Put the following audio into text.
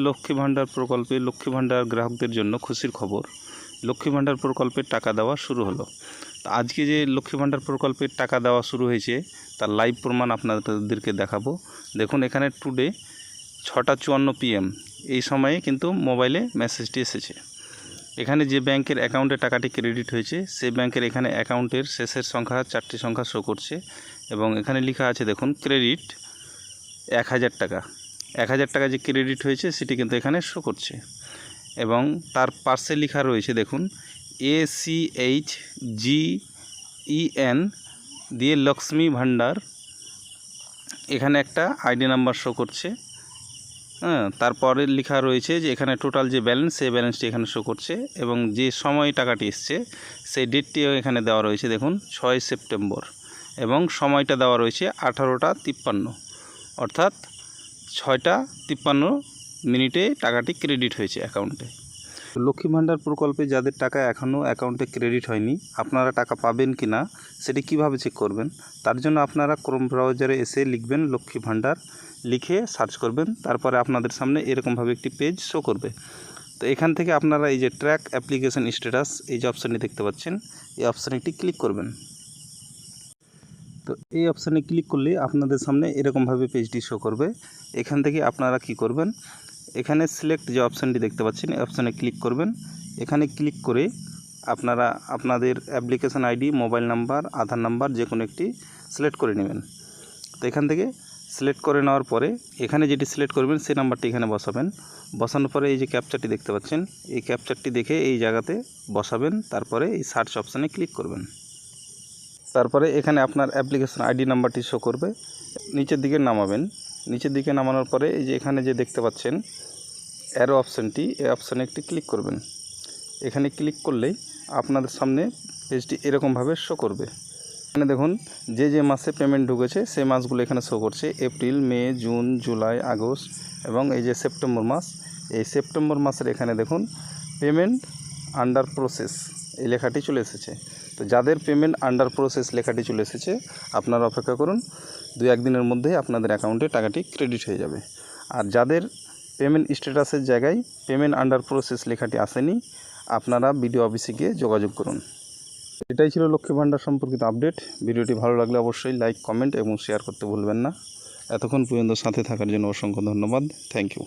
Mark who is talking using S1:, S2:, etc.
S1: লক্ষ্মী ভাণ্ডার প্রকল্পে লক্ষ্মী ভাণ্ডার গ্রাহকদের জন্য খুশির খবর। লক্ষ্মী ভাণ্ডার প্রকল্পের টাকা দেওয়া শুরু হলো। তো আজকে যে লক্ষ্মী ভাণ্ডার প্রকল্পের টাকা দেওয়া শুরু হয়েছে তার লাইভ প্রমাণ আপনাদেরকে দেখাবো। দেখুন এখানে টুডে 6:54 PM এই সময়ে কিন্তু মোবাইলে মেসেজটি এসেছে। এখানে যে ব্যাংকের অ্যাকাউন্টে টাকাটি ক্রেডিট হয়েছে সেই ব্যাংকের এখানে অ্যাকাউন্টের শেষের সংখ্যা 4টি সংখ্যা শো করছে এবং এখানে লেখা আছে দেখুন ক্রেডিট 1000 টাকা। 1000 টাকা যে ক্রেডিট হয়েছে সেটি কিন্তু এখানে শো করছে এবং তার পাশে লেখা রয়েছে দেখুন ACHGEN দিয়ে লক্ষ্মী ভাণ্ডার। এখানে একটা আইডি নাম্বার শো করছে। তারপরে লেখা রয়েছে যে এখানে টোটাল যে ব্যালেন্স সেই ব্যালেন্সটি এখানে শো করছে এবং যে সময় টাকাটি এসছে সেই ডেটটিও এখানে দেওয়া রয়েছে দেখুন 6 সেপ্টেম্বর এবং সময়টা দেওয়া রয়েছে 18:53 অর্থাৎ 6:53 টাকাটি ক্রেডিট হয়েছে অ্যাকাউন্টে। লক্ষ্মী ভাণ্ডার প্রকল্পে যাদের টাকা এখনও অ্যাকাউন্টে ক্রেডিট হয়নি আপনারা টাকা পাবেন কি না সেটি কীভাবে চেক করবেন, তার জন্য আপনারা ক্রোম ব্রাউজারে এসে লিখবেন লক্ষ্মী ভাণ্ডার, লিখে সার্চ করবেন, তারপরে আপনাদের সামনে এরকমভাবে একটি পেজ শো করবে। তো এখান থেকে আপনারা এই যে ট্র্যাক অ্যাপ্লিকেশন স্ট্যাটাস এই যে অপশানটি দেখতে পাচ্ছেন এই অপশানে একটি ক্লিক করবেন। তো এই অপশানে ক্লিক করলে আপনাদের সামনে এরকমভাবে পেজটি শো করবে। এখান থেকে আপনারা কি করবেন, এখানে সিলেক্ট যে অপশানটি দেখতে পাচ্ছেন এই অপশানে ক্লিক করবেন। এখানে ক্লিক করে আপনারা আপনাদের অ্যাপ্লিকেশন আইডি, মোবাইল নাম্বার, আধার নাম্বার যে কোনো একটি সিলেক্ট করে নেবেন। তো এখান থেকে সিলেক্ট করে নেওয়ার পরে এখানে যেটি সিলেক্ট করবেন সেই নাম্বারটি এখানে বসাবেন। বসানোর পরে এই যে ক্যাপচারটি দেখতে পাচ্ছেন এই ক্যাপচারটি দেখে এই জায়গাতে বসাবেন, তারপরে এই সার্চ অপশানে ক্লিক করবেন। তারপরে এখানে আপনার অ্যাপ্লিকেশন আইডি নাম্বারটি শো করবে, নিচের দিকে নামাবেন। নিচের দিকে নামানোর পরে এই যে এখানে যে দেখতে পাচ্ছেন অ্যারো অপশানটি এই অপশানে একটি ক্লিক করবেন। এখানে ক্লিক করলেই আপনাদের সামনে পেজটি এরকমভাবে শো করবে। এখানে দেখুন যে যে মাসে পেমেন্ট ঢুকেছে সেই মাসগুলো এখানে শো করছে, এপ্রিল, মে, জুন, জুলাই, আগস্ট এবং এই যে সেপ্টেম্বর মাস। এই সেপ্টেম্বর মাসের এখানে দেখুন পেমেন্ট আন্ডার প্রসেস এই লেখাটি চলে এসেছে। তো যাদের পেমেন্ট আন্ডার প্রসেস লেখাটি চলে এসেছে আপনারা অপেক্ষা করুন, 2-1 দিনের মধ্যে আপনাদের অ্যাকাউন্টে টাকাটি ক্রেডিট হয়ে যাবে। আর যাদের পেমেন্ট স্ট্যাটাসের জায়গায় পেমেন্ট আন্ডার প্রসেস লেখাটি আসেনি আপনারা বিডিও অফিসে গিয়ে যোগাযোগ করুন। এটাই ছিল লক্ষ্মী ভাণ্ডার সম্পর্কিত আপডেট। ভিডিওটি ভালো লাগলে অবশ্যই লাইক, কমেন্ট এবং শেয়ার করতে ভুলবেন না। এতক্ষণ পর্যন্ত সাথে থাকার জন্য অসংখ্য ধন্যবাদ। Thank you.